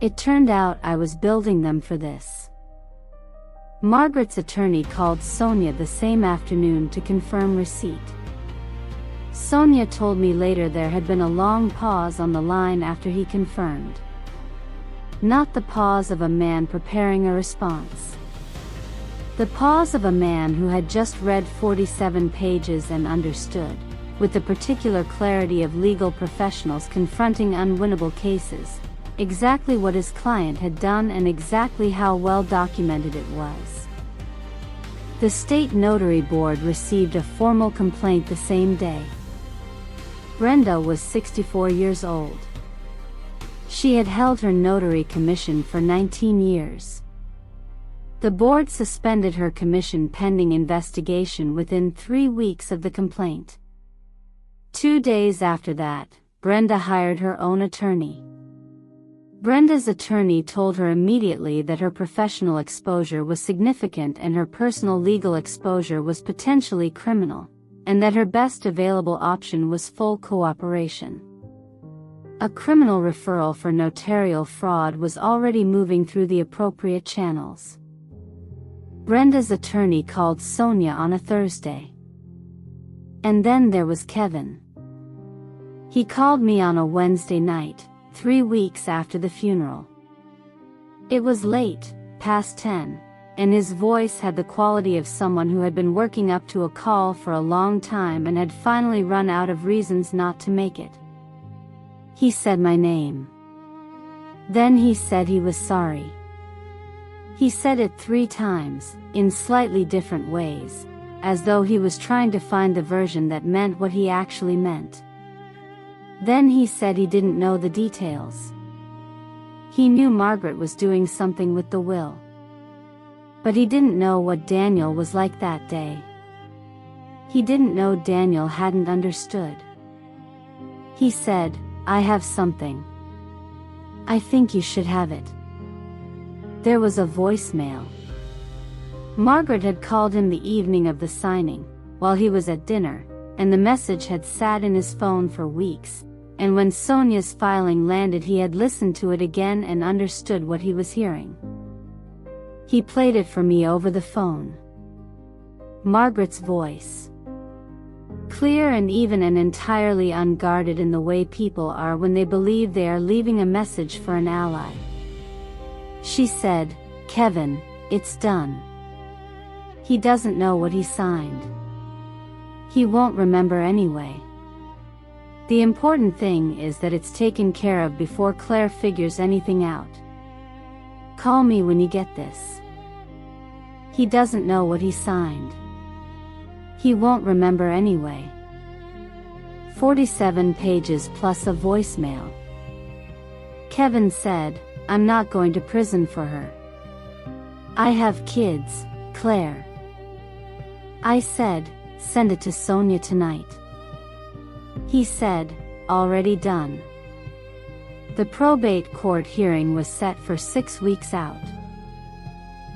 It turned out I was building them for this. Margaret's attorney called Sonia the same afternoon to confirm receipt. Sonia told me later there had been a long pause on the line after he confirmed. Not the pause of a man preparing a response. The pause of a man who had just read 47 pages and understood, with the particular clarity of legal professionals confronting unwinnable cases, exactly what his client had done and exactly how well documented it was. The State Notary Board received a formal complaint the same day. Brenda was 64 years old. She had held her notary commission for 19 years. The board suspended her commission pending investigation within 3 weeks of the complaint. 2 days after that, Brenda hired her own attorney. Brenda's attorney told her immediately that her professional exposure was significant and her personal legal exposure was potentially criminal, and that her best available option was full cooperation. A criminal referral for notarial fraud was already moving through the appropriate channels. Brenda's attorney called Sonia on a Thursday. And then there was Kevin. He called me on a Wednesday night, 3 weeks after the funeral. It was late, past 10, and his voice had the quality of someone who had been working up to a call for a long time and had finally run out of reasons not to make it. He said my name. Then he said he was sorry. He said it 3 times, in slightly different ways, as though he was trying to find the version that meant what he actually meant. Then he said he didn't know the details. He knew Margaret was doing something with the will. But he didn't know what Daniel was like that day. He didn't know Daniel hadn't understood. He said, "I have something. I think you should have it." There was a voicemail. Margaret had called him the evening of the signing, while he was at dinner, and the message had sat in his phone for weeks, and when Sonia's filing landed he had listened to it again and understood what he was hearing. He played it for me over the phone. Margaret's voice. Clear and even and entirely unguarded in the way people are when they believe they are leaving a message for an ally. She said, "Kevin, it's done. He doesn't know what he signed. He won't remember anyway. The important thing is that it's taken care of before Claire figures anything out. Call me when you get this. He doesn't know what he signed. He won't remember anyway." 47 pages plus a voicemail. Kevin said, "I'm not going to prison for her. I have kids, Claire." I said, "Send it to Sonia tonight." He said, "Already done." The probate court hearing was set for 6 weeks out.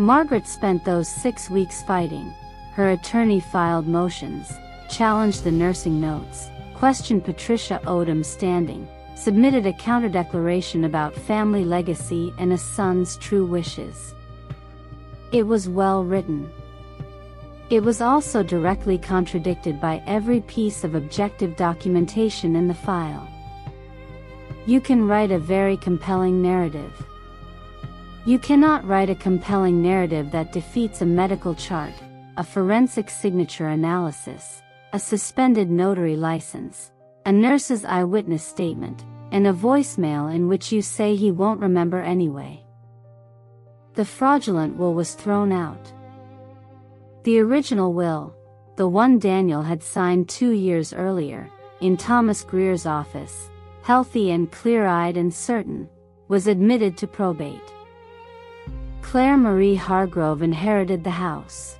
Margaret spent those 6 weeks fighting. Her attorney filed motions, challenged the nursing notes, questioned Patricia Odom's standing, submitted a counter-declaration about family legacy and a son's true wishes. It was well written. It was also directly contradicted by every piece of objective documentation in the file. You can write a very compelling narrative. You cannot write a compelling narrative that defeats a medical chart, a forensic signature analysis, a suspended notary license, a nurse's eyewitness statement, and a voicemail in which you say he won't remember anyway. The fraudulent will was thrown out. The original will, the one Daniel had signed 2 years earlier, in Thomas Greer's office, healthy and clear-eyed and certain, was admitted to probate. Claire Marie Hargrove inherited the house.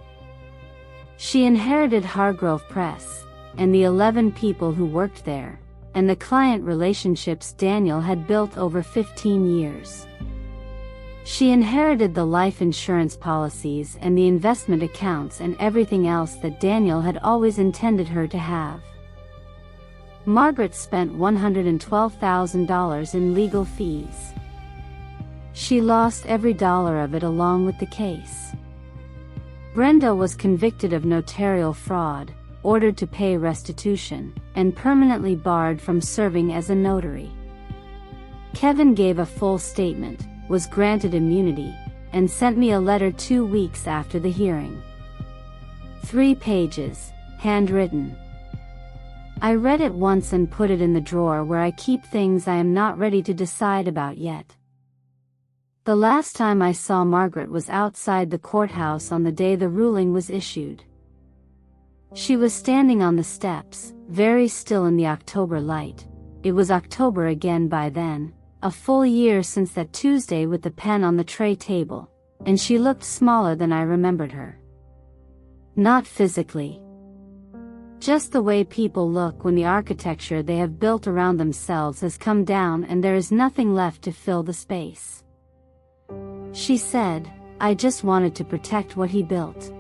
She inherited Hargrove Press, and the 11 people who worked there, and the client relationships Daniel had built over 15 years. She inherited the life insurance policies and the investment accounts and everything else that Daniel had always intended her to have. Margaret spent $112,000 in legal fees. She lost every dollar of it along with the case. Brenda was convicted of notarial fraud, ordered to pay restitution, and permanently barred from serving as a notary. Kevin gave a full statement, was granted immunity, and sent me a letter 2 weeks after the hearing. 3 pages, handwritten. I read it once and put it in the drawer where I keep things I am not ready to decide about yet. The last time I saw Margaret was outside the courthouse on the day the ruling was issued. She was standing on the steps, very still in the October light. It was October again by then, a full year since that Tuesday with the pen on the tray table, and she looked smaller than I remembered her. Not physically. Just the way people look when the architecture they have built around themselves has come down and there is nothing left to fill the space. She said, "I just wanted to protect what he built."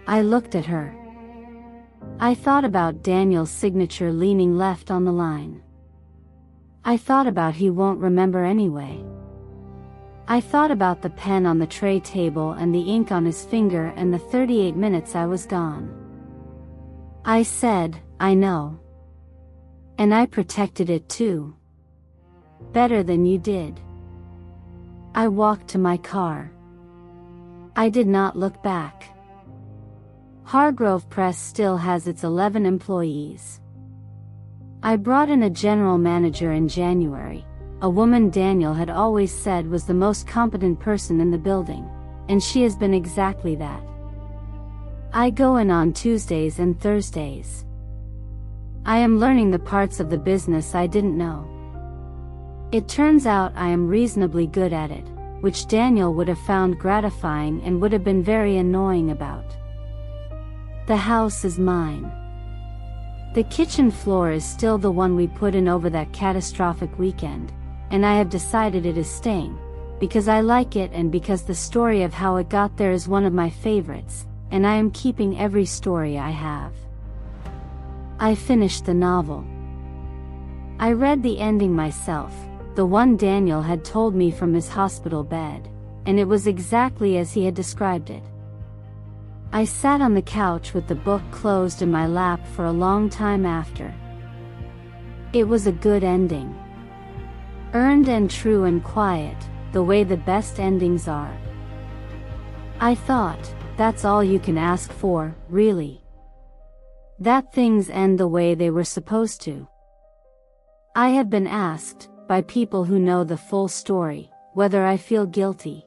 I looked at her. I thought about Daniel's signature leaning left on the line. I thought about he won't remember anyway. I thought about the pen on the tray table and the ink on his finger and the 38 minutes I was gone. I said, "I know. And I protected it too. Better than you did." I walked to my car. I did not look back. Hargrove Press still has its 11 employees. I brought in a general manager in January, a woman Daniel had always said was the most competent person in the building, and she has been exactly that. I go in on Tuesdays and Thursdays. I am learning the parts of the business I didn't know. It turns out I am reasonably good at it, which Daniel would have found gratifying and would have been very annoying about. The house is mine. The kitchen floor is still the one we put in over that catastrophic weekend, and I have decided it is staying, because I like it and because the story of how it got there is one of my favorites, and I am keeping every story I have. I finished the novel. I read the ending myself, the one Daniel had told me from his hospital bed, and it was exactly as he had described it. I sat on the couch with the book closed in my lap for a long time after. It was a good ending. Earned and true and quiet, the way the best endings are. I thought, that's all you can ask for, really. That things end the way they were supposed to. I have been asked, by people who know the full story, whether I feel guilty.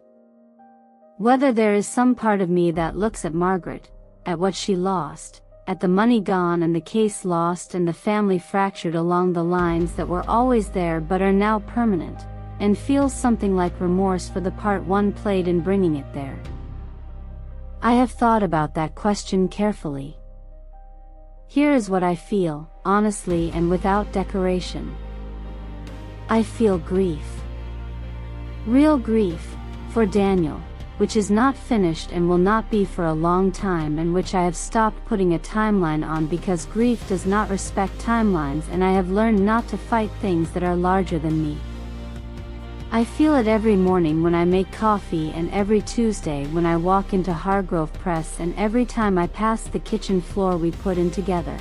Whether there is some part of me that looks at Margaret, at what she lost, at the money gone and the case lost and the family fractured along the lines that were always there but are now permanent, and feels something like remorse for the part one played in bringing it there. I have thought about that question carefully. Here is what I feel, honestly and without decoration. I feel grief. Real grief, for Daniel, which is not finished and will not be for a long time, and which I have stopped putting a timeline on because grief does not respect timelines, and I have learned not to fight things that are larger than me. I feel it every morning when I make coffee, and every Tuesday when I walk into Hargrove Press, and every time I pass the kitchen floor we put in together.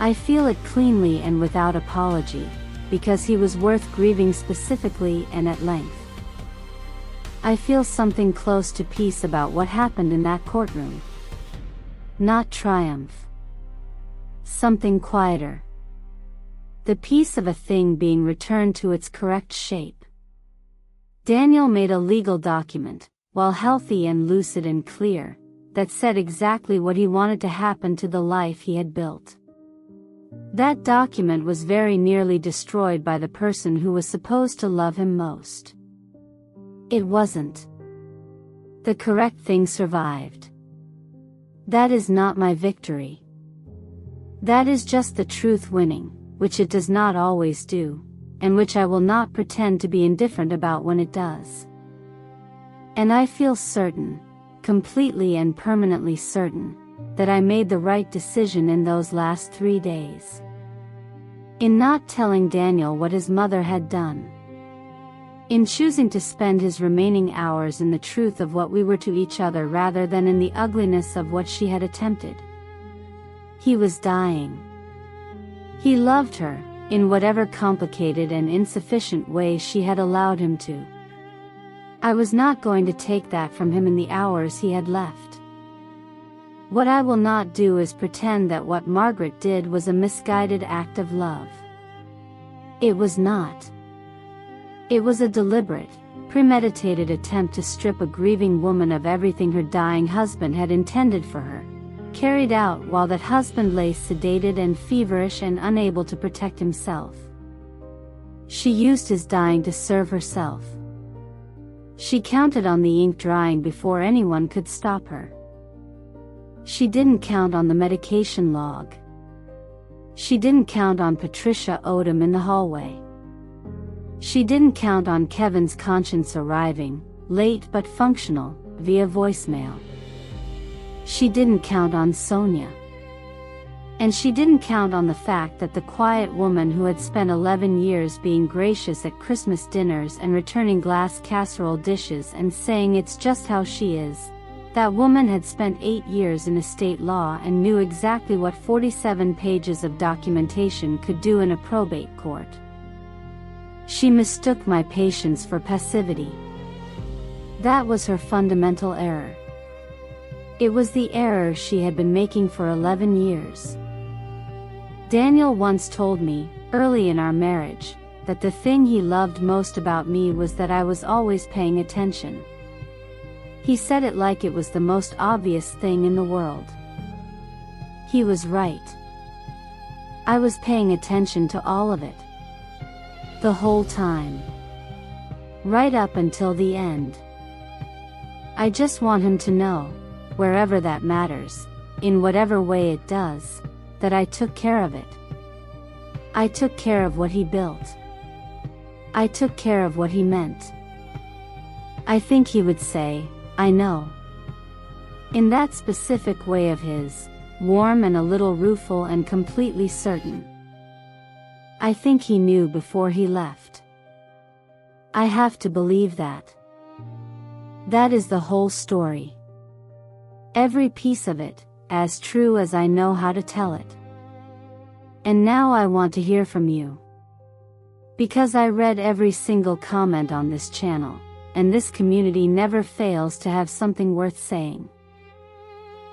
I feel it cleanly and without apology, because he was worth grieving specifically and at length. I feel something close to peace about what happened in that courtroom. Not triumph. Something quieter. The peace of a thing being returned to its correct shape. Daniel made a legal document, while healthy and lucid and clear, that said exactly what he wanted to happen to the life he had built. That document was very nearly destroyed by the person who was supposed to love him most. It wasn't. The correct thing survived. That is not my victory. That is just the truth winning, which it does not always do, and which I will not pretend to be indifferent about when it does. And I feel certain, completely and permanently certain, that I made the right decision in those last 3 days. In not telling Daniel what his mother had done. In choosing to spend his remaining hours in the truth of what we were to each other rather than in the ugliness of what she had attempted. He was dying. He loved her, in whatever complicated and insufficient way she had allowed him to. I was not going to take that from him in the hours he had left. What I will not do is pretend that what Margaret did was a misguided act of love. It was not. It was a deliberate, premeditated attempt to strip a grieving woman of everything her dying husband had intended for her, carried out while that husband lay sedated and feverish and unable to protect himself. She used his dying to serve herself. She counted on the ink drying before anyone could stop her. She didn't count on the medication log. She didn't count on Patricia Odom in the hallway. She didn't count on Kevin's conscience arriving, late but functional, via voicemail. She didn't count on Sonia. And she didn't count on the fact that the quiet woman who had spent 11 years being gracious at Christmas dinners and returning glass casserole dishes and saying it's just how she is, that woman had spent 8 years in estate law and knew exactly what 47 pages of documentation could do in a probate court. She mistook my patience for passivity. That was her fundamental error. It was the error she had been making for 11 years. Daniel once told me, early in our marriage, that the thing he loved most about me was that I was always paying attention. He said it like it was the most obvious thing in the world. He was right. I was paying attention to all of it. The whole time. Right up until the end. I just want him to know, wherever that matters, in whatever way it does, that I took care of it. I took care of what he built. I took care of what he meant. I think he would say, I know. In that specific way of his, warm and a little rueful and completely certain. I think he knew before he left. I have to believe that. That is the whole story. Every piece of it, as true as I know how to tell it. And now I want to hear from you. Because I read every single comment on this channel, and this community never fails to have something worth saying.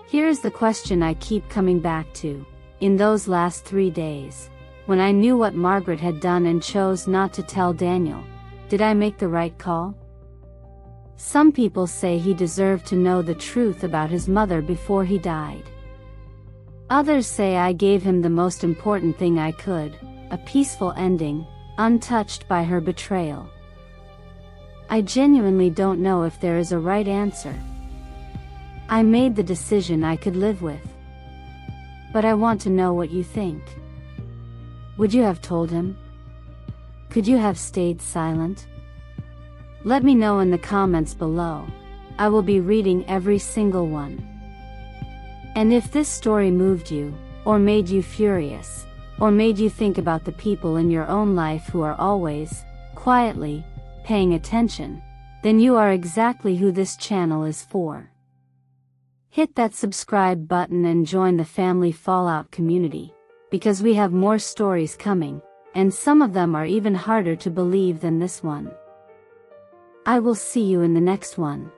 Here's the question I keep coming back to. In those last 3 days, when I knew what Margaret had done and chose not to tell Daniel, did I make the right call? Some people say he deserved to know the truth about his mother before he died. Others say I gave him the most important thing I could, a peaceful ending, untouched by her betrayal. I genuinely don't know if there is a right answer. I made the decision I could live with. But I want to know what you think. Would you have told him? Could you have stayed silent? Let me know in the comments below, I will be reading every single one. And if this story moved you, or made you furious, or made you think about the people in your own life who are always, quietly, paying attention, then you are exactly who this channel is for. Hit that subscribe button and join the family Fallout community, because we have more stories coming, and some of them are even harder to believe than this one. I will see you in the next one.